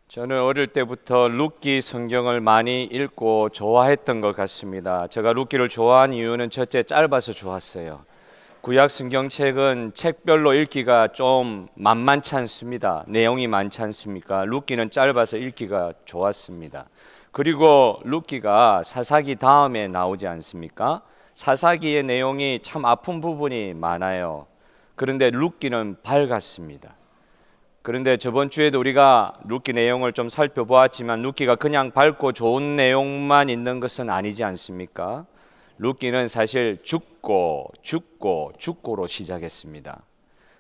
저는 어릴 때부터 룻기 성경을 많이 읽고 좋아했던 것 같습니다. 제가 룻기를 좋아한 이유는 첫째, 짧아서 좋았어요. 구약 성경책은 책별로 읽기가 좀 만만치 않습니다. 내용이 많지 않습니까? 룻기는 짧아서 읽기가 좋았습니다. 그리고 룻기가 사사기 다음에 나오지 않습니까? 사사기의 내용이 참 아픈 부분이 많아요. 그런데 룻기는 밝았습니다. 그런데 저번 주에도 우리가 룻기 내용을 좀 살펴보았지만 룻기가 그냥 밝고 좋은 내용만 있는 것은 아니지 않습니까? 룻기는 사실 죽고로 시작했습니다.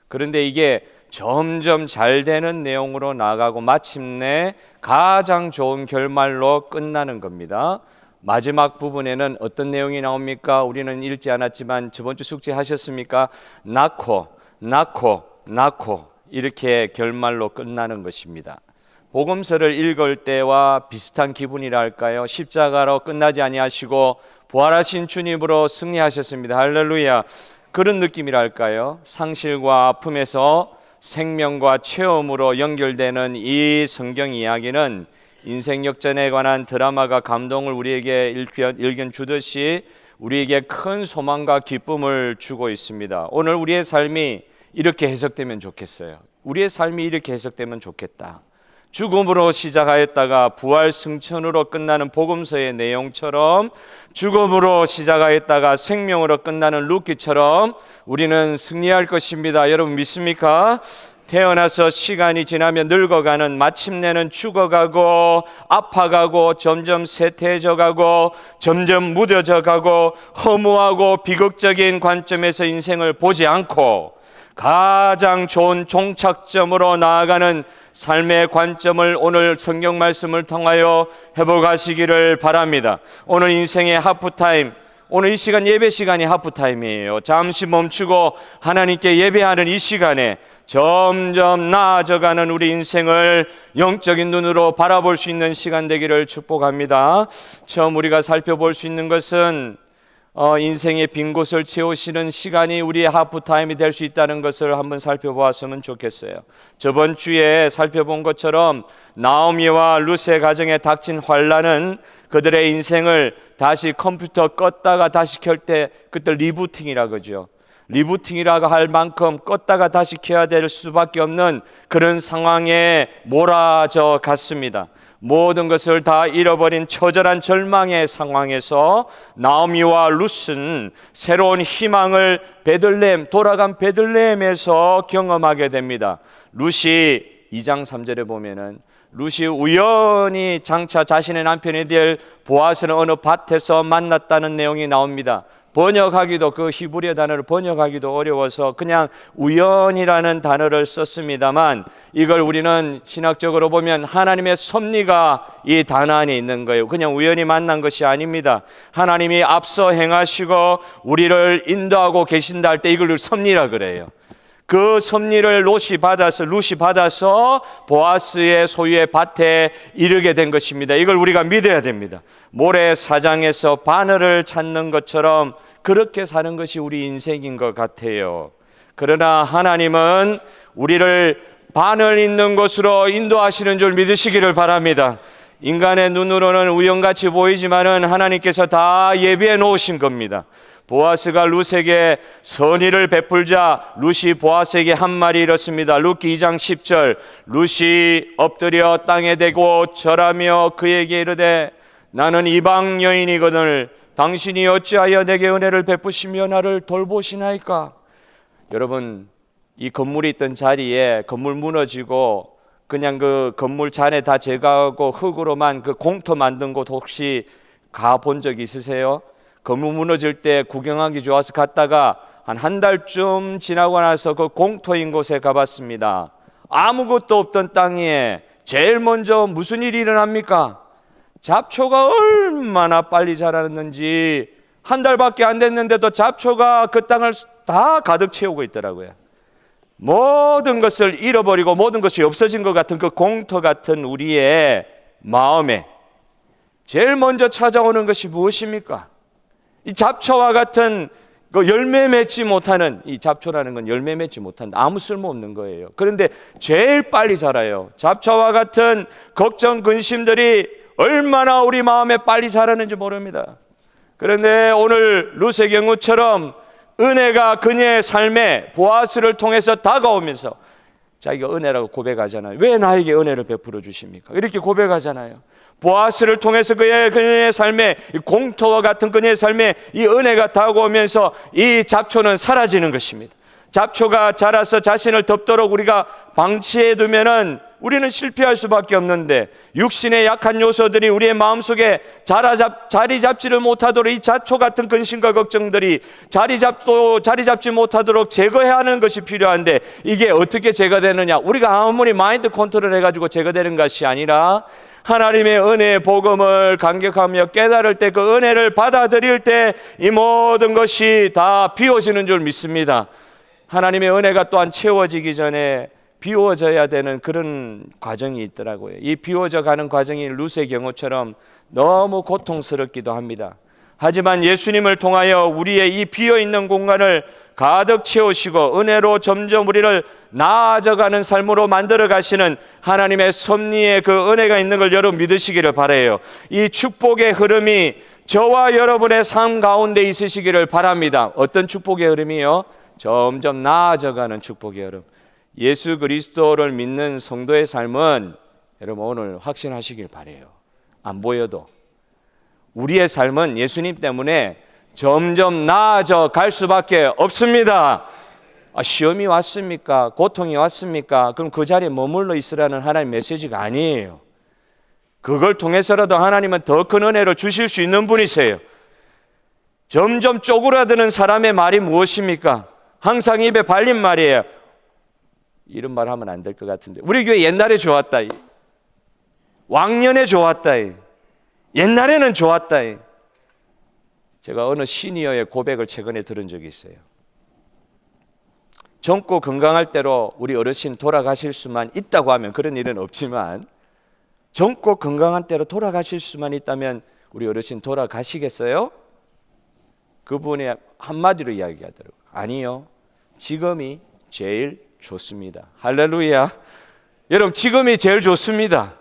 그런데 이게 점점 잘 되는 내용으로 나가고 마침내 가장 좋은 결말로 끝나는 겁니다. 마지막 부분에는 어떤 내용이 나옵니까? 우리는 읽지 않았지만 저번 주 숙제하셨습니까? 낳고 이렇게 결말로 끝나는 것입니다. 복음서를 읽을 때와 비슷한 기분이랄까요? 십자가로 끝나지 아니하시고 부활하신 주님으로 승리하셨습니다. 할렐루야. 그런 느낌이랄까요? 상실과 아픔에서 생명과 체험으로 연결되는 이 성경 이야기는 인생 역전에 관한 드라마가 감동을 우리에게 일견 주듯이 우리에게 큰 소망과 기쁨을 주고 있습니다. 오늘 우리의 삶이 이렇게 해석되면 좋겠어요. 우리의 삶이 이렇게 해석되면 좋겠다. 죽음으로 시작하였다가 부활 승천으로 끝나는 복음서의 내용처럼 죽음으로 시작하였다가 생명으로 끝나는 룻기처럼 우리는 승리할 것입니다. 여러분 믿습니까? 태어나서 시간이 지나면 늙어가는, 마침내는 죽어가고 아파가고 점점 쇠퇴해져가고 점점 무뎌져가고 허무하고 비극적인 관점에서 인생을 보지 않고 가장 좋은 종착점으로 나아가는 삶의 관점을 오늘 성경 말씀을 통하여 회복하시기를 바랍니다. 오늘 인생의 하프타임, 오늘 이 시간 예배 시간이 하프타임이에요. 잠시 멈추고 하나님께 예배하는 이 시간에 점점 나아져가는 우리 인생을 영적인 눈으로 바라볼 수 있는 시간 되기를 축복합니다. 처음 우리가 살펴볼 수 있는 것은 인생의 빈 곳을 채우시는 시간이 우리의 하프타임이 될 수 있다는 것을 한번 살펴보았으면 좋겠어요. 저번 주에 살펴본 것처럼 나오미와 룻의 가정에 닥친 환난은 그들의 인생을 다시 컴퓨터 껐다가 다시 켤 때 그때 리부팅이라 그러죠. 리부팅이라고 할 만큼 껐다가 다시 켜야 될 수밖에 없는 그런 상황에 몰아져 갔습니다. 모든 것을 다 잃어버린 처절한 절망의 상황에서 나오미와 룻은 새로운 희망을 돌아간 베들레헴에서 경험하게 됩니다. 룻이 2장 3절에 보면은 룻이 우연히 장차 자신의 남편이 될 보아스를 어느 밭에서 만났다는 내용이 나옵니다. 번역하기도, 그 히브리어 단어를 번역하기도 어려워서 그냥 우연이라는 단어를 썼습니다만 이걸 우리는 신학적으로 보면 하나님의 섭리가 이 단어 안에 있는 거예요. 그냥 우연히 만난 것이 아닙니다. 하나님이 앞서 행하시고 우리를 인도하고 계신다 할 때 이걸 섭리라 그래요. 그 섭리를 룻이 받아서 보아스의 소유의 밭에 이르게 된 것입니다. 이걸 우리가 믿어야 됩니다. 모래사장에서 바늘을 찾는 것처럼 그렇게 사는 것이 우리 인생인 것 같아요. 그러나 하나님은 우리를 바늘 있는 곳으로 인도하시는 줄 믿으시기를 바랍니다. 인간의 눈으로는 우연같이 보이지만은 하나님께서 다 예비해 놓으신 겁니다. 보아스가 룻에게 선의를 베풀자 룻이 보아스에게 한 말이 이렇습니다. 룻기 2장 10절 룻이 엎드려 땅에 대고 절하며 그에게 이르되 나는 이방 여인이거늘 당신이 어찌하여 내게 은혜를 베푸시며 나를 돌보시나이까. 여러분, 이 건물이 있던 자리에 건물 무너지고 그냥 그 건물 잔에 다 제거하고 흙으로만 그 공터 만든 곳 혹시 가본 적 있으세요? 건물 무너질 때 구경하기 좋아서 갔다가 한 달쯤 지나고 나서 그 공터인 곳에 가봤습니다. 아무것도 없던 땅에 제일 먼저 무슨 일이 일어납니까? 잡초가 얼마나 빨리 자랐는지 한 달밖에 안 됐는데도 잡초가 그 땅을 다 가득 채우고 있더라고요. 모든 것을 잃어버리고 모든 것이 없어진 것 같은 그 공터 같은 우리의 마음에 제일 먼저 찾아오는 것이 무엇입니까? 이 잡초와 같은 그 열매 맺지 못하는, 이 잡초라는 건 열매 맺지 못한다. 아무 쓸모 없는 거예요. 그런데 제일 빨리 자라요. 잡초와 같은 걱정, 근심들이 얼마나 우리 마음에 빨리 자라는지 모릅니다. 그런데 오늘 룻의 경우처럼 은혜가 그녀의 삶에 보아스를 통해서 다가오면서 자기가 은혜라고 고백하잖아요. 왜 나에게 은혜를 베풀어 주십니까? 이렇게 고백하잖아요. 보아스를 통해서 그녀의 삶에, 공터와 같은 그녀의 삶에 이 은혜가 다가오면서 이 잡초는 사라지는 것입니다. 잡초가 자라서 자신을 덮도록 우리가 방치해 두면은 우리는 실패할 수밖에 없는데, 육신의 약한 요소들이 우리의 마음속에 자리 잡지를 못하도록, 이 잡초 같은 근심과 걱정들이 자리 잡지 못하도록 제거해야 하는 것이 필요한데, 이게 어떻게 제거되느냐? 우리가 아무리 마인드 컨트롤 해가지고 제거되는 것이 아니라, 하나님의 은혜의 복음을 감격하며 깨달을 때, 그 은혜를 받아들일 때 이 모든 것이 다 비워지는 줄 믿습니다. 하나님의 은혜가 또한 채워지기 전에 비워져야 되는 그런 과정이 있더라고요. 이 비워져 가는 과정이 룻의 경우처럼 너무 고통스럽기도 합니다. 하지만 예수님을 통하여 우리의 이 비어있는 공간을 가득 채우시고 은혜로 점점 우리를 나아져가는 삶으로 만들어 가시는 하나님의 섭리의 그 은혜가 있는 걸 여러분 믿으시기를 바라요. 이 축복의 흐름이 저와 여러분의 삶 가운데 있으시기를 바랍니다. 어떤 축복의 흐름이요? 점점 나아져가는 축복의 흐름. 예수 그리스도를 믿는 성도의 삶은 여러분 오늘 확신하시길 바라요. 안 보여도 우리의 삶은 예수님 때문에 점점 나아져 갈 수밖에 없습니다. 시험이 왔습니까? 고통이 왔습니까? 그럼 그 자리에 머물러 있으라는 하나님의 메시지가 아니에요. 그걸 통해서라도 하나님은 더 큰 은혜를 주실 수 있는 분이세요. 점점 쪼그라드는 사람의 말이 무엇입니까? 항상 입에 발린 말이에요. 이런 말 하면 안 될 것 같은데, 우리 교회 옛날에 좋았다, 왕년에 좋았다, 옛날에는 좋았다. 제가 어느 시니어의 고백을 최근에 들은 적이 있어요. 젊고 건강할 대로 우리 어르신 돌아가실 수만 있다고 하면, 그런 일은 없지만 젊고 건강한 대로 돌아가실 수만 있다면 우리 어르신 돌아가시겠어요? 그분이 한마디로 이야기하더라고요. 아니요, 지금이 제일 좋습니다. 할렐루야. 여러분, 지금이 제일 좋습니다.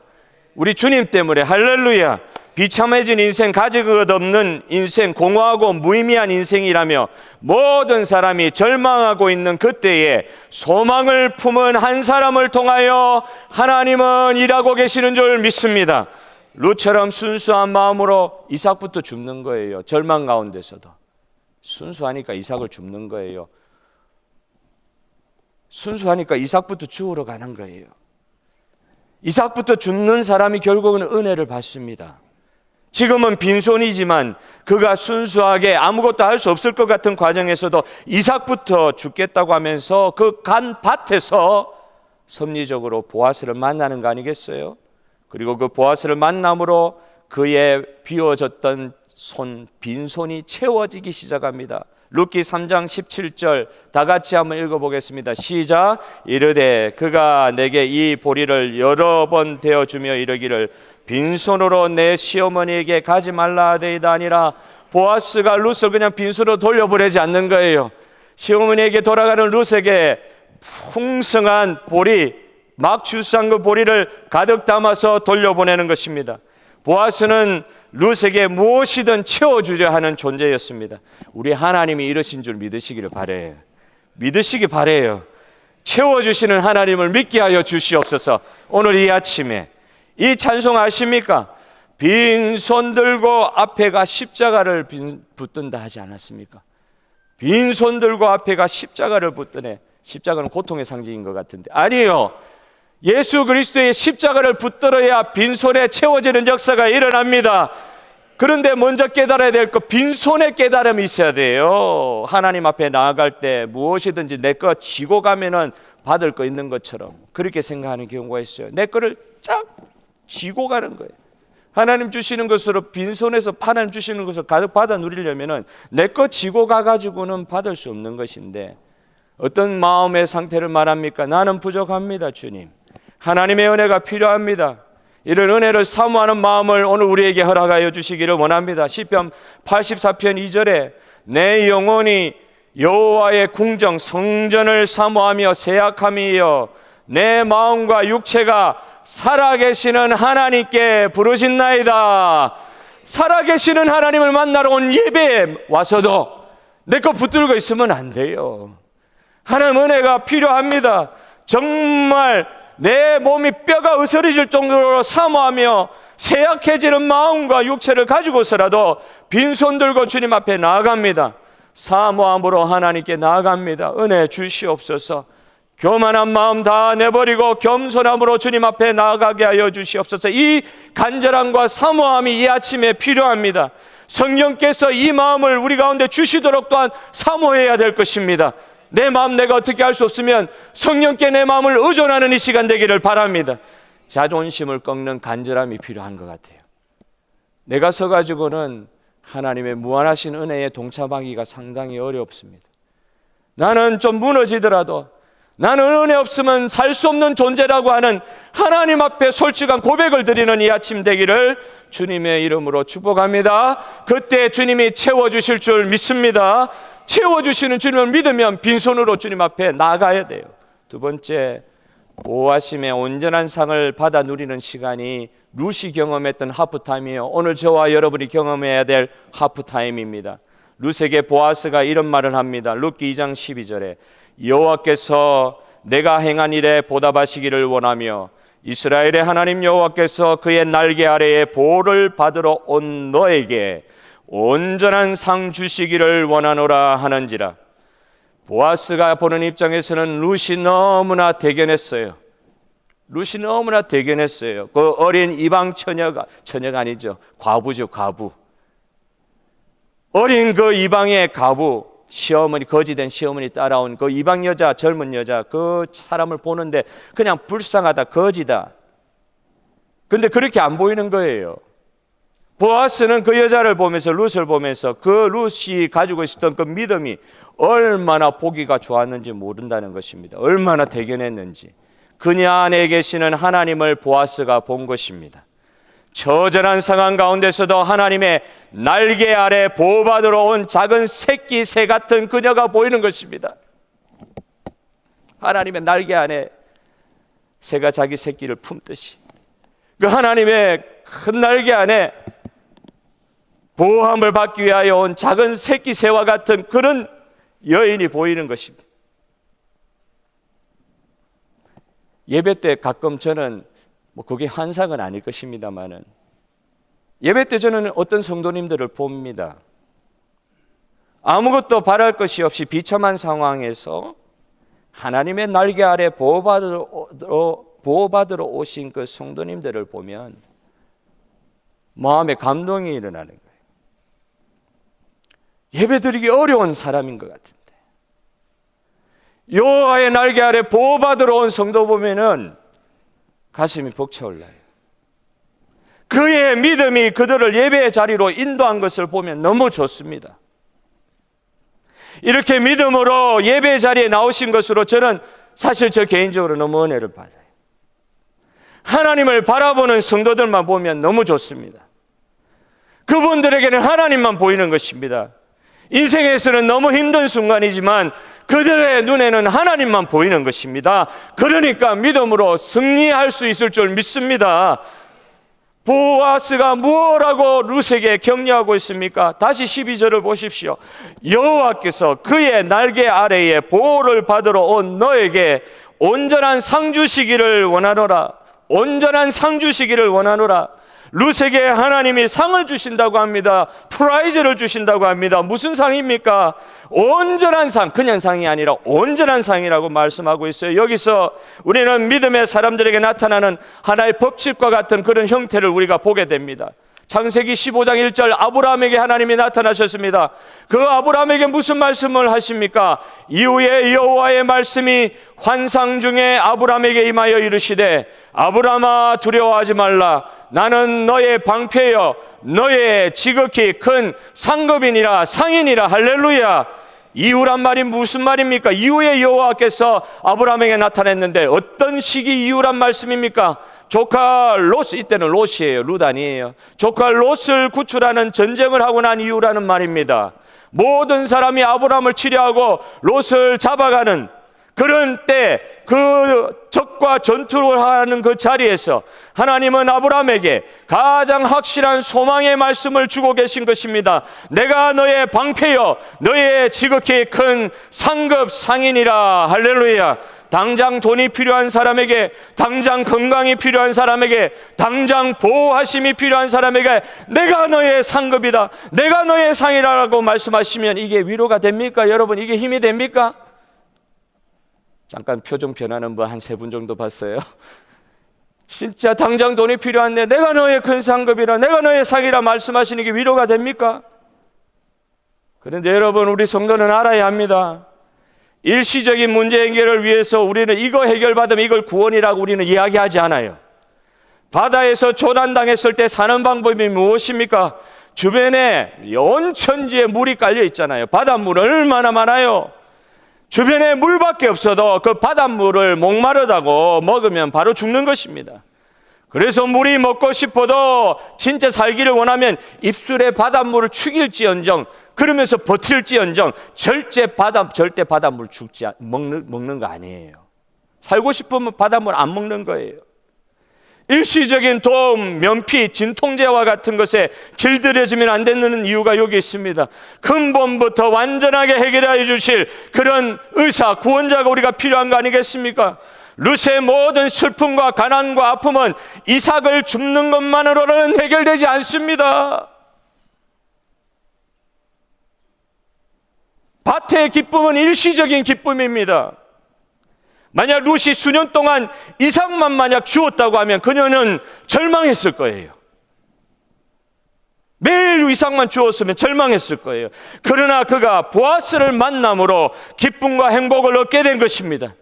우리 주님 때문에. 할렐루야. 비참해진 인생, 가질 것 없는 인생, 공허하고 무의미한 인생이라며 모든 사람이 절망하고 있는 그때에 소망을 품은 한 사람을 통하여 하나님은 일하고 계시는 줄 믿습니다. 룻처럼 순수한 마음으로 이삭부터 줍는 거예요. 절망 가운데서도 순수하니까 이삭을 줍는 거예요. 순수하니까 이삭부터 주우러 가는 거예요. 이삭부터 줍는 사람이 결국은 은혜를 받습니다. 지금은 빈손이지만 그가 순수하게 아무것도 할 수 없을 것 같은 과정에서도 이삭부터 죽겠다고 하면서 그 간 밭에서 섭리적으로 보아스를 만나는 거 아니겠어요? 그리고 그 보아스를 만남으로 그의 비워졌던 빈손이 채워지기 시작합니다. 룻기 3장 17절 다 같이 한번 읽어보겠습니다. 시작. 이르되 그가 내게 이 보리를 여러 번 대어주며 이르기를 빈손으로 내 시어머니에게 가지 말라 하되이다 아니라, 보아스가 룻을 그냥 빈손으로 돌려보내지 않는 거예요. 시어머니에게 돌아가는 룻에게 풍성한 보리, 막 출수한 그 보리를 가득 담아서 돌려보내는 것입니다. 보아스는 룻에게 무엇이든 채워주려 하는 존재였습니다. 우리 하나님이 이러신 줄 믿으시기를 바래요. 믿으시기 바래요. 채워주시는 하나님을 믿게 하여 주시옵소서. 오늘 이 아침에 이 찬송 아십니까? 빈손 들고 앞에가 십자가를 붙든다 하지 않았습니까? 빈손 들고 앞에가 십자가를 붙드네. 십자가는 고통의 상징인 것 같은데 아니에요. 예수 그리스도의 십자가를 붙들어야 빈손에 채워지는 역사가 일어납니다. 그런데 먼저 깨달아야 될 것, 빈손의 깨달음이 있어야 돼요. 하나님 앞에 나아갈 때 무엇이든지 내 거 쥐고 가면은 받을 거 있는 것처럼 그렇게 생각하는 경우가 있어요. 내 거를 쫙 쥐고 가는 거예요. 하나님 주시는 것으로, 빈손에서 하나님 주시는 것을 가득 받아 누리려면은 내 거 쥐고 가가지고는 받을 수 없는 것인데, 어떤 마음의 상태를 말합니까? 나는 부족합니다, 주님. 하나님의 은혜가 필요합니다. 이런 은혜를 사모하는 마음을 오늘 우리에게 허락하여 주시기를 원합니다. 시편 84편 2절에 내 영혼이 여호와의 궁정 성전을 사모하며 새약함이여 내 마음과 육체가 살아계시는 하나님께 부르신나이다. 살아계시는 하나님을 만나러 온 예배에 와서도 내 거 붙들고 있으면 안 돼요. 하나님 은혜가 필요합니다. 정말 내 몸이 뼈가 으스러질 정도로 사모하며 쇠약해지는 마음과 육체를 가지고서라도 빈손 들고 주님 앞에 나아갑니다. 사모함으로 하나님께 나아갑니다. 은혜 주시옵소서. 교만한 마음 다 내버리고 겸손함으로 주님 앞에 나아가게 하여 주시옵소서. 이 간절함과 사모함이 이 아침에 필요합니다. 성령께서 이 마음을 우리 가운데 주시도록 또한 사모해야 될 것입니다. 내 마음 내가 어떻게 할 수 없으면 성령께 내 마음을 의존하는 이 시간 되기를 바랍니다. 자존심을 꺾는 간절함이 필요한 것 같아요. 내가 서가지고는 하나님의 무한하신 은혜에 동참하기가 상당히 어렵습니다. 나는 좀 무너지더라도 나는 은혜 없으면 살 수 없는 존재라고 하는 하나님 앞에 솔직한 고백을 드리는 이 아침 되기를 주님의 이름으로 축복합니다. 그때 주님이 채워주실 줄 믿습니다. 채워주시는 주님을 믿으면 빈손으로 주님 앞에 나아가야 돼요. 두 번째, 보호하심의 온전한 상을 받아 누리는 시간이 룻이 경험했던 하프타임이에요. 오늘 저와 여러분이 경험해야 될 하프타임입니다. 룻에게 보아스가 이런 말을 합니다. 룻기 2장 12절에 여호와께서 내가 행한 일에 보답하시기를 원하며 이스라엘의 하나님 여호와께서 그의 날개 아래에 보호를 받으러 온 너에게 온전한 상 주시기를 원하노라 하는지라. 보아스가 보는 입장에서는 룻이 너무나 대견했어요. 룻이 너무나 대견했어요. 그 어린 이방 처녀가 아니죠. 과부죠, 과부. 어린 그 이방의 과부, 시어머니, 거지된 시어머니 따라온 그 이방 여자, 젊은 여자, 그 사람을 보는데 그냥 불쌍하다, 거지다. 근데 그렇게 안 보이는 거예요. 보아스는 그 여자를 보면서, 룻을 보면서 그 룻이 가지고 있었던 그 믿음이 얼마나 보기가 좋았는지 모른다는 것입니다. 얼마나 대견했는지. 그녀 안에 계시는 하나님을 보아스가 본 것입니다. 처절한 상황 가운데서도 하나님의 날개 아래 보호받으러 온 작은 새끼 새 같은 그녀가 보이는 것입니다. 하나님의 날개 안에 새가 자기 새끼를 품듯이 그 하나님의 큰 날개 안에 보호함을 받기 위하여 온 작은 새끼 새와 같은 그런 여인이 보이는 것입니다. 예배 때 가끔 저는 그게 환상은 아닐 것입니다만은 예배 때 저는 어떤 성도님들을 봅니다. 아무것도 바랄 것이 없이 비참한 상황에서 하나님의 날개 아래 보호받으러 오신 그 성도님들을 보면 마음에 감동이 일어나는 거예요. 예배드리기 어려운 사람인 것 같은데 여호와의 날개 아래 보호받으러 온 성도 보면은 가슴이 벅차올라요. 그의 믿음이 그들을 예배의 자리로 인도한 것을 보면 너무 좋습니다. 이렇게 믿음으로 예배의 자리에 나오신 것으로 저는 사실 저 개인적으로 너무 은혜를 받아요. 하나님을 바라보는 성도들만 보면 너무 좋습니다. 그분들에게는 하나님만 보이는 것입니다. 인생에서는 너무 힘든 순간이지만 그들의 눈에는 하나님만 보이는 것입니다. 그러니까 믿음으로 승리할 수 있을 줄 믿습니다. 보아스가 무엇라고 룻에게 격려하고 있습니까? 다시 12절을 보십시오. 여호와께서 그의 날개 아래에 보호를 받으러 온 너에게 온전한 상 주시기를 원하노라. 온전한 상 주시기를 원하노라. 룻에게 하나님이 상을 주신다고 합니다. 프라이즈를 주신다고 합니다. 무슨 상입니까? 온전한 상, 그냥 상이 아니라 온전한 상이라고 말씀하고 있어요. 여기서 우리는 믿음의 사람들에게 나타나는 하나의 법칙과 같은 그런 형태를 우리가 보게 됩니다. 창세기 15장 1절 아브라함에게 하나님이 나타나셨습니다. 그 아브라함에게 무슨 말씀을 하십니까? 이후에 여호와의 말씀이 환상 중에 아브라함에게 임하여 이르시되 아브라함아 두려워하지 말라. 나는 너의 방패여 너의 지극히 큰 상급이니라 상인이라. 할렐루야. 이후란 말이 무슨 말입니까? 이후에 여호와께서 아브라함에게 나타냈는데 어떤 시기 이후란 말씀입니까? 조카 롯, 이때는 롯이에요. 룻 아니에요. 조카 롯을 구출하는 전쟁을 하고 난 이후라는 말입니다. 모든 사람이 아브라함을 치려하고 롯을 잡아가는 그런 때, 그 적과 전투를 하는 그 자리에서 하나님은 아브라함에게 가장 확실한 소망의 말씀을 주고 계신 것입니다. 내가 너의 방패여 너의 지극히 큰 상급 상인이라. 할렐루야. 당장 돈이 필요한 사람에게, 당장 건강이 필요한 사람에게, 당장 보호하심이 필요한 사람에게 내가 너의 상급이다, 내가 너의 상이라고 말씀하시면 이게 위로가 됩니까? 여러분, 이게 힘이 됩니까? 잠깐 표정 변하는 분 한 3분 정도 봤어요. 진짜 당장 돈이 필요한데 내가 너의 큰 상급이라, 내가 너의 상이라 말씀하시는 게 위로가 됩니까? 그런데 여러분, 우리 성도는 알아야 합니다. 일시적인 문제 해결을 위해서 우리는 이거 해결받으면 이걸 구원이라고 우리는 이야기하지 않아요. 바다에서 조난당했을 때 사는 방법이 무엇입니까? 주변에 온천지에 물이 깔려 있잖아요. 바닷물 얼마나 많아요. 주변에 물밖에 없어도 그 바닷물을 목마르다고 먹으면 바로 죽는 것입니다. 그래서 물이 먹고 싶어도 진짜 살기를 원하면 입술에 바닷물을 축일지언정, 그러면서 버틸지언정 절대 바닷물 먹는 거 아니에요. 살고 싶으면 바닷물 안 먹는 거예요. 일시적인 도움, 면피, 진통제와 같은 것에 길들여지면 안 되는 이유가 여기 있습니다. 근본부터 완전하게 해결해 주실 그런 의사, 구원자가 우리가 필요한 거 아니겠습니까? 룻의 모든 슬픔과 가난과 아픔은 이삭을 줍는 것만으로는 해결되지 않습니다. 밭의 기쁨은 일시적인 기쁨입니다. 만약 룻이 수년 동안 이삭만 만약 주었다고 하면 그녀는 절망했을 거예요. 매일 이삭만 주었으면 절망했을 거예요. 그러나 그가 보아스를 만남으로 기쁨과 행복을 얻게 된 것입니다.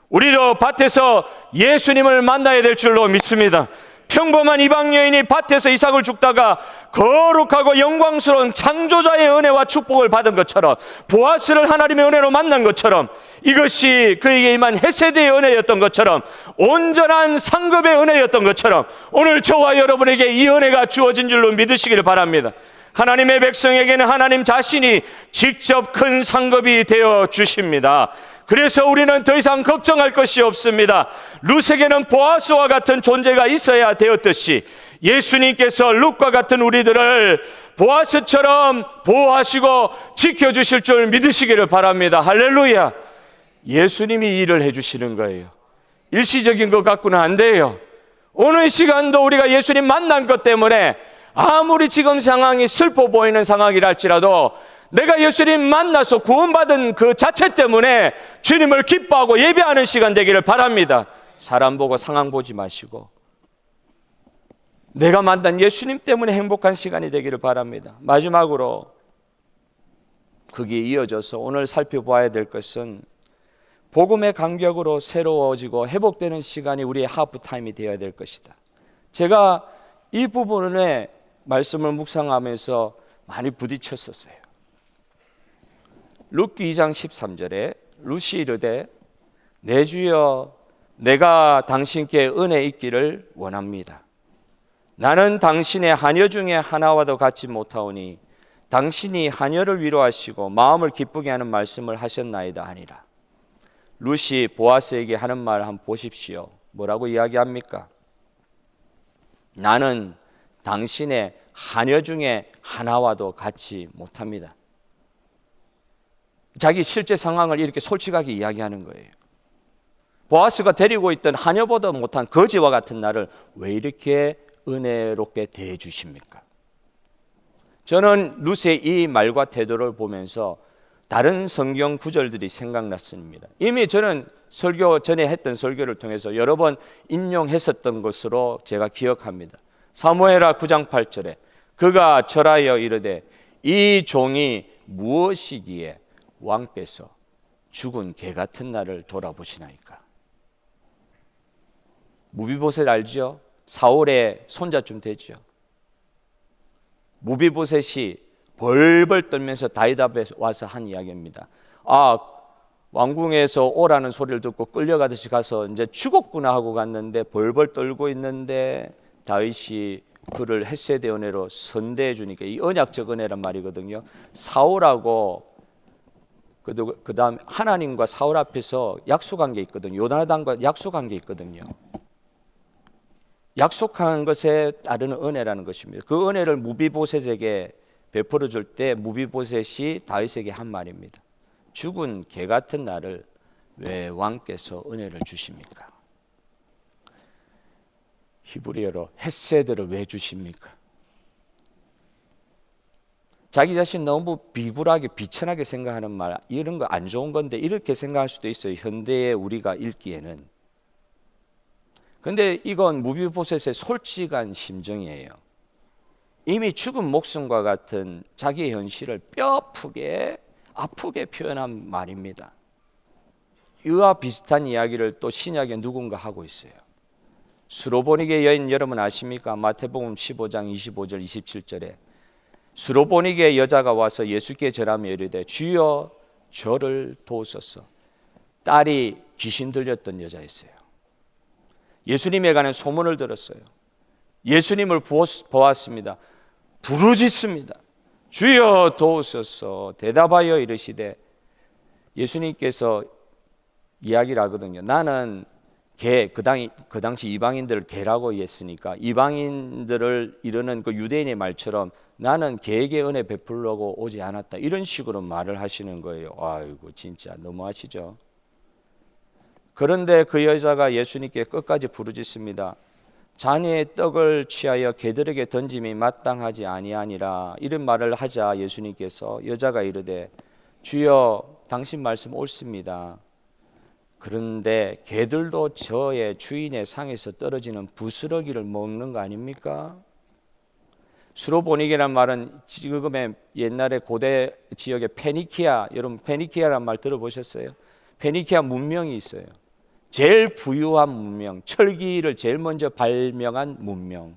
우리도 밭에서 예수님을 만나야 될 줄로 믿습니다. 평범한 이방 여인이 밭에서 이삭을 줍다가 거룩하고 영광스러운 창조자의 은혜와 축복을 받은 것처럼, 보아스를 하나님의 은혜로 만난 것처럼, 이것이 그에게 임한 헤세드의 은혜였던 것처럼, 온전한 상급의 은혜였던 것처럼 오늘 저와 여러분에게 이 은혜가 주어진 줄로 믿으시기를 바랍니다. 하나님의 백성에게는 하나님 자신이 직접 큰 상급이 되어 주십니다. 그래서 우리는 더 이상 걱정할 것이 없습니다. 룻에게는 보아스와 같은 존재가 있어야 되었듯이 예수님께서 룻과 같은 우리들을 보아스처럼 보호하시고 지켜주실 줄 믿으시기를 바랍니다. 할렐루야. 예수님이 이 일을 해주시는 거예요. 일시적인 것 갖고는 안 돼요. 오늘 시간도 우리가 예수님 만난 것 때문에 아무리 지금 상황이 슬퍼 보이는 상황이라 할지라도 내가 예수님 만나서 구원받은 그 자체 때문에 주님을 기뻐하고 예배하는 시간 되기를 바랍니다. 사람 보고 상황 보지 마시고 내가 만난 예수님 때문에 행복한 시간이 되기를 바랍니다. 마지막으로 거기에 이어져서 오늘 살펴보아야 될 것은 복음의 간격으로 새로워지고 회복되는 시간이 우리의 하프타임이 되어야 될 것이다. 제가 이 부분에 말씀을 묵상하면서 많이 부딪혔었어요. 룻기 2장 13절에 룻이 이르되 내 주여 내가 당신께 은혜 있기를 원합니다. 나는 당신의 하녀 중에 하나와도 같지 못하오니 당신이 하녀를 위로하시고 마음을 기쁘게 하는 말씀을 하셨나이다 하니라. 룻이 보아스에게 하는 말 한번 보십시오. 뭐라고 이야기합니까? 나는 당신의 하녀 중에 하나와도 같지 못합니다. 자기 실제 상황을 이렇게 솔직하게 이야기하는 거예요. 보아스가 데리고 있던 하녀보다 못한 거지와 같은 나를 왜 이렇게 은혜롭게 대해 주십니까? 저는 룻의 이 말과 태도를 보면서 다른 성경 구절들이 생각났습니다. 이미 저는 설교 전에 했던 설교를 통해서 여러 번 인용했었던 것으로 제가 기억합니다. 사무엘하 9장 8절에 그가 절하여 이르되 이 종이 무엇이기에 왕께서 죽은 개 같은 나를 돌아보시나이까. 무비보셋 알죠? 사울의 손자쯤 되죠. 무비보셋이 벌벌 떨면서 다윗 앞에 와서 한 이야기입니다. 왕궁에서 오라는 소리를 듣고 끌려가듯이 가서 이제 죽었구나 하고 갔는데 벌벌 떨고 있는데 다윗이 그를 헤세드 은혜로 선대해 주니까 이 언약적 은혜란 말이거든요. 사울하고 그 다음 하나님과 사울 앞에서 약속한 게 있거든요. 요나단과 약속한 게 있거든요. 약속한 것에 따르는 은혜라는 것입니다. 그 은혜를 무비보셋에게 베풀어 줄 때 무비보셋이 다윗에게 한 말입니다. 죽은 개 같은 나를 왜 왕께서 은혜를 주십니까? 히브리어로 헤세드를 왜 주십니까? 자기 자신 너무 비굴하게 비천하게 생각하는 말, 이런 거 안 좋은 건데 이렇게 생각할 수도 있어요. 현대에 우리가 읽기에는. 근데 이건 무비보셋의 솔직한 심정이에요. 이미 죽은 목숨과 같은 자기의 현실을 뼈아프게 아프게 표현한 말입니다. 이와 비슷한 이야기를 또 신약에 누군가 하고 있어요. 수로보니게 여인 여러분 아십니까? 마태복음 15장 25절 27절에 수로보니게 여자가 와서 예수께 절하며 이르되 주여 저를 도우소서. 딸이 귀신 들렸던 여자였어요. 예수님에 관한 소문을 들었어요. 예수님을 보았습니다. 부르짖습니다. 주여 도우소서. 대답하여 이르시되, 예수님께서 이야기를 하거든요. 나는 개, 그 당시 이방인들을 개라고 했으니까 이방인들을 이르는 그 유대인의 말처럼 나는 개에게 은혜 베풀려고 오지 않았다, 이런 식으로 말을 하시는 거예요. 아이고 진짜 너무하시죠. 그런데 그 여자가 예수님께 끝까지 부르짖습니다. 자네의 떡을 취하여 개들에게 던짐이 마땅하지 아니하니라, 이런 말을 하자 예수님께서 여자가 이르되 주여 당신 말씀 옳습니다. 그런데 개들도 저의 주인의 상에서 떨어지는 부스러기를 먹는 거 아닙니까? 수로보니게란 말은 지금의 옛날에 고대 지역의 페니키아, 여러분 페니키아란 말 들어보셨어요? 페니키아 문명이 있어요. 제일 부유한 문명, 철기를 제일 먼저 발명한 문명.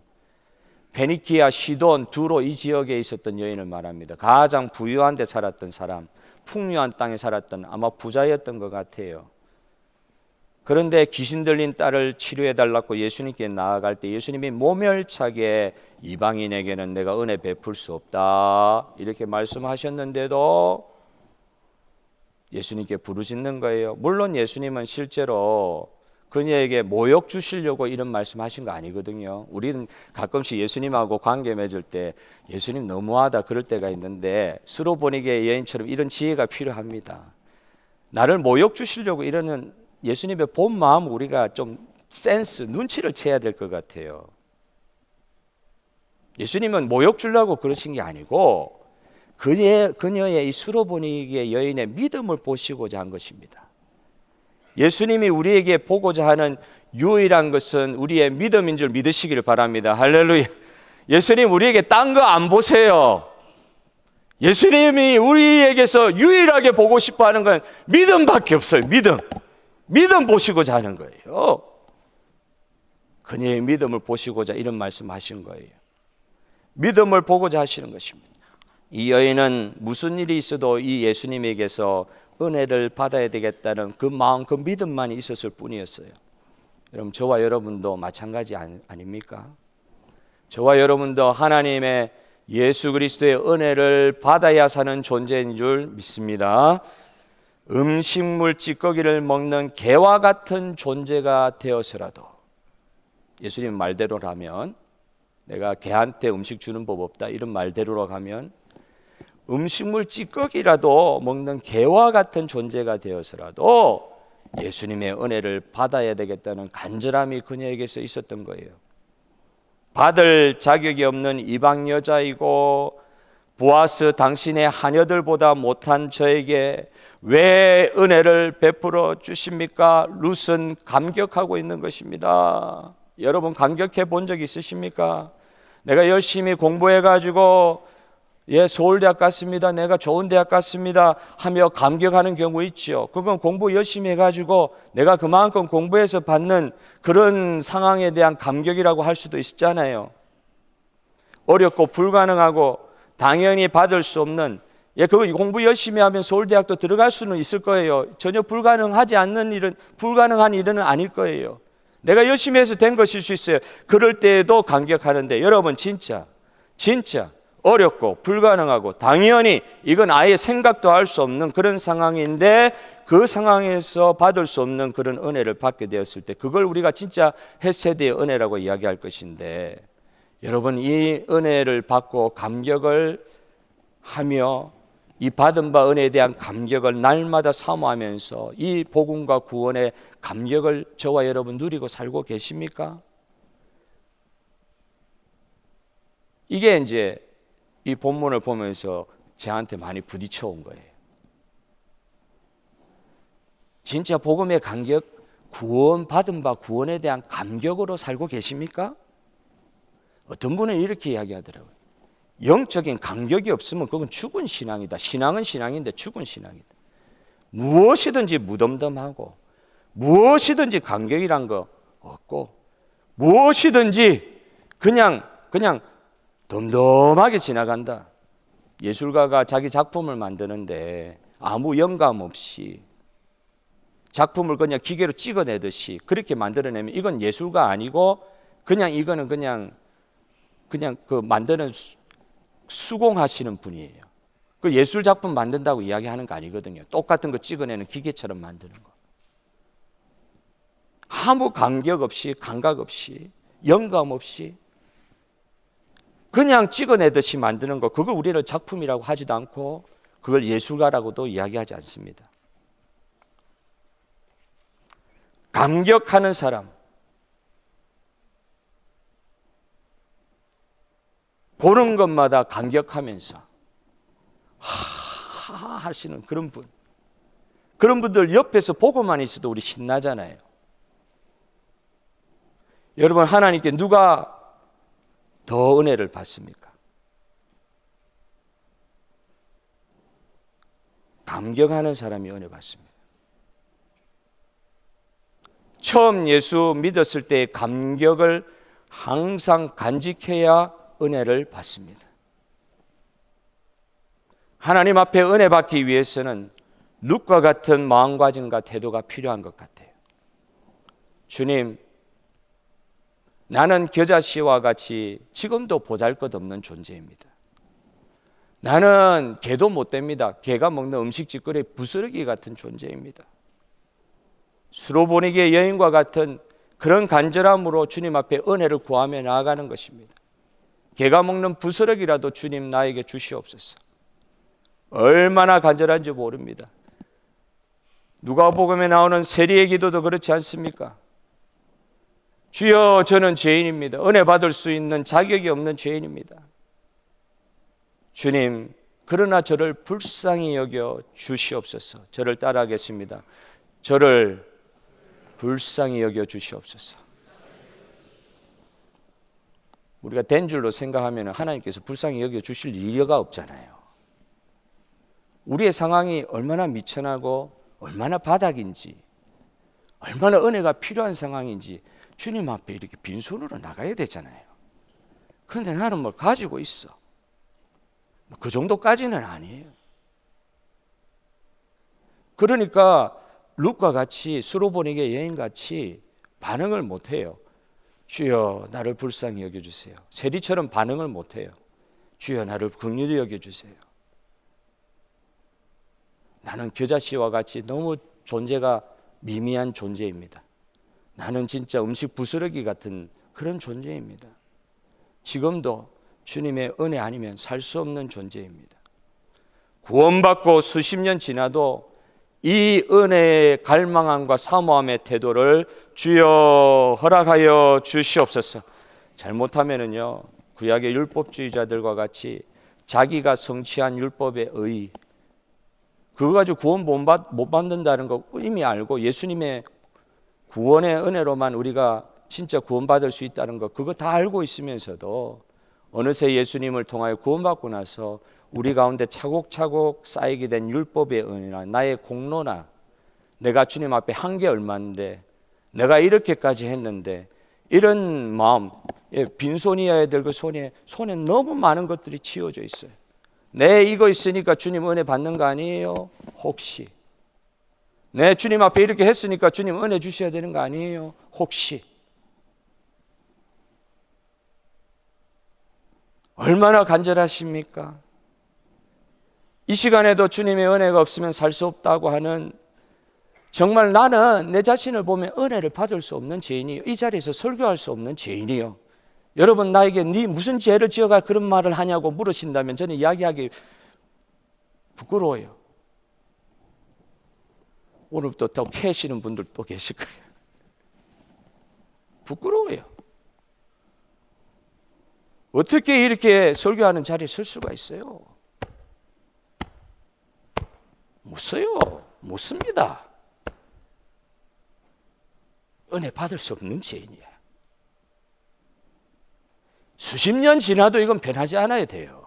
페니키아, 시돈, 두로 이 지역에 있었던 여인을 말합니다. 가장 부유한 데 살았던 사람, 풍요한 땅에 살았던 아마 부자였던 것 같아요. 그런데 귀신 들린 딸을 치료해 달라고 예수님께 나아갈 때 예수님이 모멸차게 이방인에게는 내가 은혜 베풀 수 없다 이렇게 말씀하셨는데도 예수님께 부르짖는 거예요. 물론 예수님은 실제로 그녀에게 모욕 주시려고 이런 말씀하신 거 아니거든요. 우리는 가끔씩 예수님하고 관계 맺을 때 예수님 너무하다 그럴 때가 있는데 수로보니게 여인처럼 이런 지혜가 필요합니다. 나를 모욕 주시려고 이러는 예수님의 본 마음 우리가 좀 센스, 눈치를 채야 될 것 같아요. 예수님은 모욕 주려고 그러신 게 아니고 그녀의 이 수로보니게 여인의 믿음을 보시고자 한 것입니다. 예수님이 우리에게 보고자 하는 유일한 것은 우리의 믿음인 줄 믿으시기를 바랍니다. 할렐루야. 예수님 우리에게 딴 거 안 보세요. 예수님이 우리에게서 유일하게 보고 싶어 하는 건 믿음밖에 없어요. 믿음 보시고자 하는 거예요. 그녀의 믿음을 보시고자 이런 말씀하신 거예요. 믿음을 보고자 하시는 것입니다. 이 여인은 무슨 일이 있어도 이 예수님에게서 은혜를 받아야 되겠다는 그 마음, 그 믿음만이 있었을 뿐이었어요. 여러분, 저와 여러분도 마찬가지 아닙니까? 저와 여러분도 하나님의 예수 그리스도의 은혜를 받아야 사는 존재인 줄 믿습니다. 음식물 찌꺼기를 먹는 개와 같은 존재가 되어서라도, 예수님 말대로라면, 내가 개한테 음식 주는 법 없다 이런 말대로로 가면 음식물 찌꺼기라도 먹는 개와 같은 존재가 되어서라도 예수님의 은혜를 받아야 되겠다는 간절함이 그녀에게서 있었던 거예요. 받을 자격이 없는 이방 여자이고 보아스 당신의 하녀들보다 못한 저에게 왜 은혜를 베풀어 주십니까? 룻은 감격하고 있는 것입니다. 여러분 감격해 본 적 있으십니까? 내가 열심히 공부해 가지고 서울대학 갔습니다, 내가 좋은 대학 갔습니다 하며 감격하는 경우 있죠. 그건 공부 열심히 해가지고 내가 그만큼 공부해서 받는 그런 상황에 대한 감격이라고 할 수도 있잖아요. 어렵고 불가능하고 당연히 받을 수 없는, 그거 공부 열심히 하면 서울대학도 들어갈 수는 있을 거예요. 전혀 불가능하지 않는 일은, 불가능한 일은 아닐 거예요. 내가 열심히 해서 된 것일 수 있어요. 그럴 때에도 감격하는데 여러분 진짜 어렵고 불가능하고 당연히 이건 아예 생각도 할 수 없는 그런 상황인데 그 상황에서 받을 수 없는 그런 은혜를 받게 되었을 때 그걸 우리가 진짜 헤세드의 은혜라고 이야기할 것인데 여러분 이 은혜를 받고 감격을 하며 이 받은 바 은혜에 대한 감격을 날마다 사모하면서 이 복음과 구원의 감격을 저와 여러분 누리고 살고 계십니까? 이게 이제 이 본문을 보면서 저한테 많이 부딪혀 온 거예요. 진짜 복음의 감격, 구원 받은 바 구원에 대한 감격으로 살고 계십니까? 어떤 분은 이렇게 이야기하더라고요. 영적인 감격이 없으면 그건 죽은 신앙이다. 신앙은 신앙인데 죽은 신앙이다. 무엇이든지 무덤덤하고 무엇이든지 감격이란 거 없고 무엇이든지 그냥 덤덤하게 지나간다. 예술가가 자기 작품을 만드는데 아무 영감 없이 작품을 그냥 기계로 찍어내듯이 그렇게 만들어내면 이건 예술가 아니고 이거는 그냥 그 만드는 수공하시는 분이에요. 그 예술 작품 만든다고 이야기하는 거 아니거든요. 똑같은 거 찍어내는 기계처럼 만드는 거. 아무 감격 없이 감각 없이 영감 없이 그냥 찍어내듯이 만드는 거, 그걸 우리는 작품이라고 하지도 않고 그걸 예술가라고도 이야기하지 않습니다. 감격하는 사람, 보는 것마다 감격하면서 하하 하시는 그런 분들 옆에서 보고만 있어도 우리 신나잖아요. 여러분 하나님께 누가 더 은혜를 받습니까? 감격하는 사람이 은혜 받습니다. 처음 예수 믿었을 때의 감격을 항상 간직해야 은혜를 받습니다. 하나님 앞에 은혜 받기 위해서는 룻과 같은 마음가짐과 태도가 필요한 것 같아요. 주님, 나는 겨자씨와 같이 지금도 보잘것없는 존재입니다. 나는 개도 못 됩니다. 개가 먹는 음식짓거리 부스러기 같은 존재입니다. 수로보니게 여인과 같은 그런 간절함으로 주님 앞에 은혜를 구하며 나아가는 것입니다. 개가 먹는 부스러기라도 주님 나에게 주시옵소서. 얼마나 간절한지 모릅니다. 누가복음에 나오는 세리의 기도도 그렇지 않습니까? 주여, 저는 죄인입니다. 은혜 받을 수 있는 자격이 없는 죄인입니다. 주님, 그러나 저를 불쌍히 여겨 주시옵소서. 저를 따라하겠습니다. 저를 불쌍히 여겨 주시옵소서. 우리가 된 줄로 생각하면 하나님께서 불쌍히 여겨 주실 이유가 없잖아요. 우리의 상황이 얼마나 미천하고 얼마나 바닥인지, 얼마나 은혜가 필요한 상황인지 주님 앞에 이렇게 빈손으로 나가야 되잖아요. 그런데 나는 뭘 가지고 있어. 그 정도까지는 아니에요. 그러니까 룻과 같이 수로보니게 여인같이 반응을 못해요. 주여, 나를 불쌍히 여겨주세요. 세리처럼 반응을 못해요. 주여, 나를 긍휼히 여겨주세요. 나는 겨자씨와 같이 너무 존재가 미미한 존재입니다. 나는 진짜 음식 부스러기 같은 그런 존재입니다. 지금도 주님의 은혜 아니면 살 수 없는 존재입니다. 구원받고 수십 년 지나도 이 은혜의 갈망함과 사모함의 태도를 주여 허락하여 주시옵소서. 잘못하면은요, 구약의 율법주의자들과 같이 자기가 성취한 율법의 의, 그거 가지고 구원 못 받는다는 거 이미 알고 예수님의 구원의 은혜로만 우리가 진짜 구원받을 수 있다는 거 그거 다 알고 있으면서도 어느새 예수님을 통하여 구원받고 나서 우리 가운데 차곡차곡 쌓이게 된 율법의 은혜나 나의 공로나 내가 주님 앞에 한 게 얼마인데 내가 이렇게까지 했는데 이런 마음, 빈손이어야 될 그 손에 너무 많은 것들이 치워져 있어요. 내 이거 있으니까 주님 은혜 받는 거 아니에요? 혹시 내 주님 앞에 이렇게 했으니까 주님 은혜 주셔야 되는 거 아니에요? 혹시 얼마나 간절하십니까? 이 시간에도 주님의 은혜가 없으면 살 수 없다고 하는, 정말 나는 내 자신을 보면 은혜를 받을 수 없는 죄인이요, 이 자리에서 설교할 수 없는 죄인이요. 여러분 나에게 네 무슨 죄를 지어가 그런 말을 하냐고 물으신다면 저는 이야기하기 부끄러워요. 오늘부터 또 캐시는 분들 또 계실 거예요. 부끄러워요. 어떻게 이렇게 설교하는 자리에 설 수가 있어요? 못 써요. 못 씁니다. 은혜 받을 수 없는 죄인이에요. 수십 년 지나도 이건 변하지 않아야 돼요.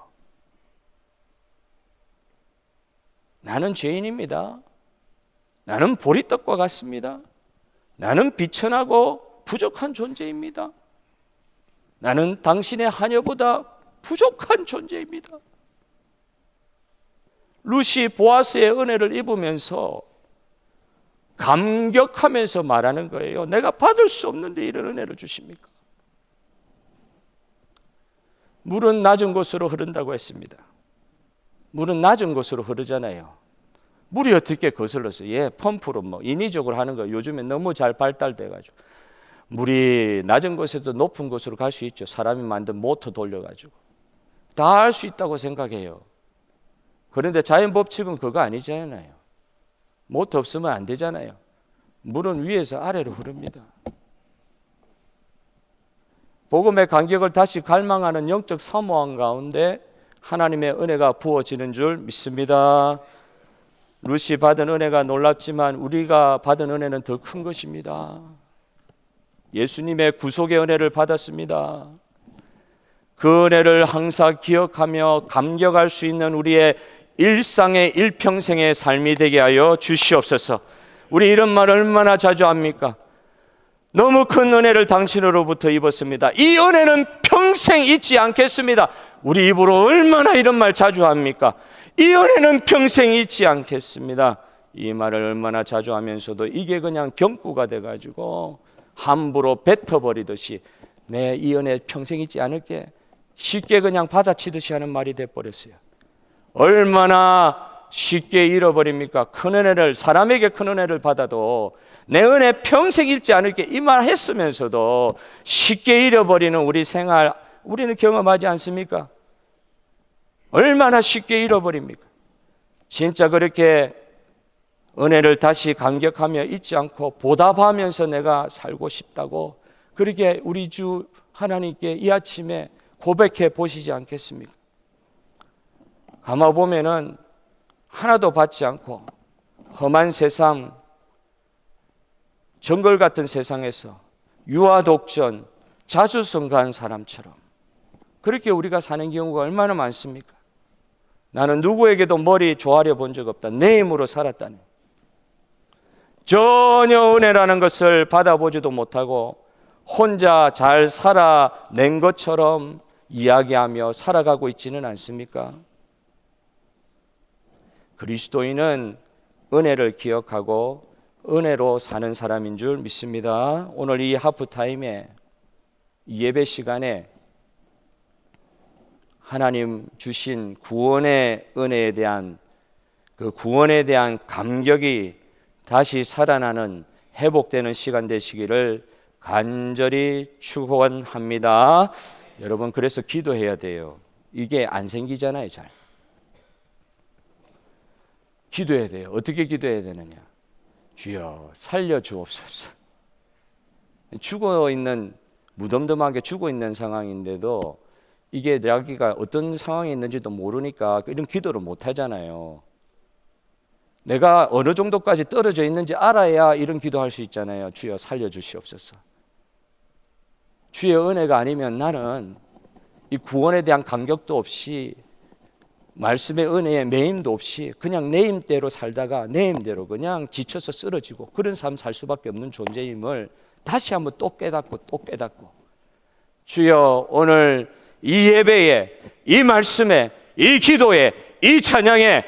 나는 죄인입니다. 나는 보리떡과 같습니다. 나는 비천하고 부족한 존재입니다. 나는 당신의 하녀보다 부족한 존재입니다. 룻이 보아스의 은혜를 입으면서 감격하면서 말하는 거예요. 내가 받을 수 없는데 이런 은혜를 주십니까? 물은 낮은 곳으로 흐른다고 했습니다. 물은 낮은 곳으로 흐르잖아요. 물이 어떻게 거슬러서 펌프로 인위적으로 하는 거 요즘에 너무 잘 발달돼가지고 물이 낮은 곳에도 높은 곳으로 갈 수 있죠. 사람이 만든 모터 돌려가지고 다 할 수 있다고 생각해요. 그런데 자연 법칙은 그거 아니잖아요. 모터 없으면 안 되잖아요. 물은 위에서 아래로 흐릅니다. 복음의 간격을 다시 갈망하는 영적 사모함 가운데 하나님의 은혜가 부어지는 줄 믿습니다. 룻이 받은 은혜가 놀랍지만 우리가 받은 은혜는 더 큰 것입니다. 예수님의 구속의 은혜를 받았습니다. 그 은혜를 항상 기억하며 감격할 수 있는 우리의 일상의 일평생의 삶이 되게 하여 주시옵소서. 우리 이런 말 얼마나 자주 합니까? 너무 큰 은혜를 당신으로부터 입었습니다. 이 은혜는 평생 잊지 않겠습니다. 우리 입으로 얼마나 이런 말 자주 합니까? 이 은혜는 평생 잊지 않겠습니다. 이 말을 얼마나 자주 하면서도 이게 그냥 경구가 돼가지고 함부로 뱉어버리듯이 내 이 은혜 평생 잊지 않을게, 쉽게 그냥 받아치듯이 하는 말이 돼버렸어요. 얼마나 쉽게 잃어버립니까? 큰 은혜를, 사람에게 큰 은혜를 받아도 내 은혜 평생 잊지 않을게 이 말 했으면서도 쉽게 잃어버리는 우리 생활, 우리는 경험하지 않습니까? 얼마나 쉽게 잃어버립니까? 진짜 그렇게 은혜를 다시 감격하며 잊지 않고 보답하면서 내가 살고 싶다고 그렇게 우리 주 하나님께 이 아침에 고백해 보시지 않겠습니까? 가만 보면은 하나도 받지 않고 험한 세상, 정글 같은 세상에서 유아 독전, 자수성가한 사람처럼 그렇게 우리가 사는 경우가 얼마나 많습니까? 나는 누구에게도 머리 조아려 본 적 없다. 내 힘으로 살았다니. 전혀 은혜라는 것을 받아보지도 못하고 혼자 잘 살아낸 것처럼 이야기하며 살아가고 있지는 않습니까? 그리스도인은 은혜를 기억하고 은혜로 사는 사람인 줄 믿습니다. 오늘 이 하프타임에 예배 시간에 하나님 주신 구원의 은혜에 대한 그 구원에 대한 감격이 다시 살아나는 회복되는 시간 되시기를 간절히 축원합니다. 여러분 그래서 기도해야 돼요. 이게 안 생기잖아요. 잘 기도해야 돼요. 어떻게 기도해야 되느냐? 주여 살려 주옵소서. 죽어 있는, 무덤덤하게 죽어 있는 상황인데도 이게 자기가 어떤 상황에 있는지도 모르니까 이런 기도를 못 하잖아요. 내가 어느 정도까지 떨어져 있는지 알아야 이런 기도할 수 있잖아요. 주여 살려 주시옵소서. 주의 은혜가 아니면 나는 이 구원에 대한 감격도 없이 말씀의 은혜에 매임도 없이 그냥 내 힘대로 살다가 내 힘대로 그냥 지쳐서 쓰러지고 그런 삶 살 수밖에 없는 존재임을 다시 한번 또 깨닫고 또 깨닫고, 주여 오늘 이 예배에, 이 말씀에, 이 기도에, 이 찬양에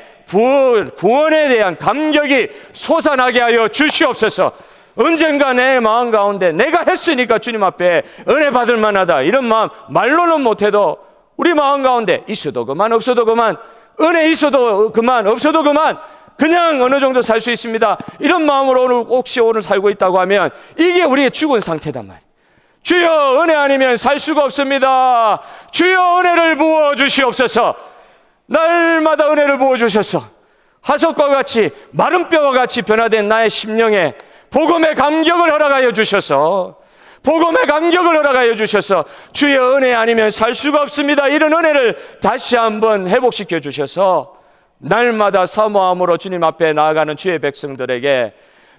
구원에 대한 감격이 솟아나게 하여 주시옵소서. 언젠가 내 마음 가운데 내가 했으니까 주님 앞에 은혜 받을 만하다 이런 마음 말로는 못해도 우리 마음 가운데 있어도 그만 없어도 그만, 은혜 있어도 그만 없어도 그만, 그냥 어느 정도 살 수 있습니다, 이런 마음으로 혹시 오늘 살고 있다고 하면 이게 우리의 죽은 상태단 말이에요. 주여, 은혜 아니면 살 수가 없습니다. 주여, 은혜를 부어 주시옵소서. 날마다 은혜를 부어 주셔서 화석과 같이 마른 뼈와 같이 변화된 나의 심령에 복음의 감격을 허락하여 주셔서, 복음의 감격을 허락하여 주셔서 주여, 은혜 아니면 살 수가 없습니다, 이런 은혜를 다시 한번 회복시켜 주셔서 날마다 사모함으로 주님 앞에 나아가는 주의 백성들에게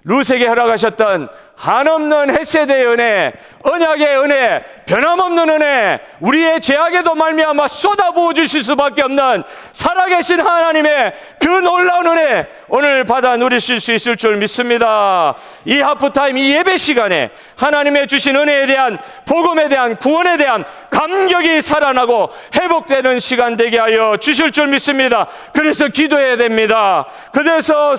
룻에게 허락하셨던 한없는 헤세드의 은혜, 언약의 은혜, 변함없는 은혜, 우리의 죄악에도 말미암아 쏟아부어 주실 수밖에 없는 살아계신 하나님의 그 놀라운 은혜 오늘 받아 누리실 수 있을 줄 믿습니다. 이 하프타임, 이 예배 시간에 하나님의 주신 은혜에 대한, 복음에 대한, 구원에 대한 감격이 살아나고 회복되는 시간 되게 하여 주실 줄 믿습니다. 그래서 기도해야 됩니다. 그래서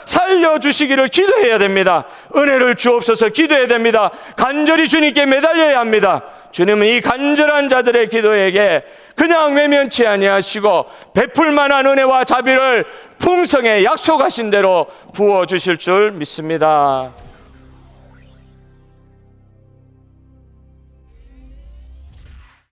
살려주시기를 기도해야 됩니다. 은혜를 주옵소서 기도해야 됩니다. 간절히 주님께 매달려야 합니다. 주님은 이 간절한 자들의 기도에게 그냥 외면치 아니하시고 베풀 만한 은혜와 자비를 풍성에 약속하신 대로 부어주실 줄 믿습니다.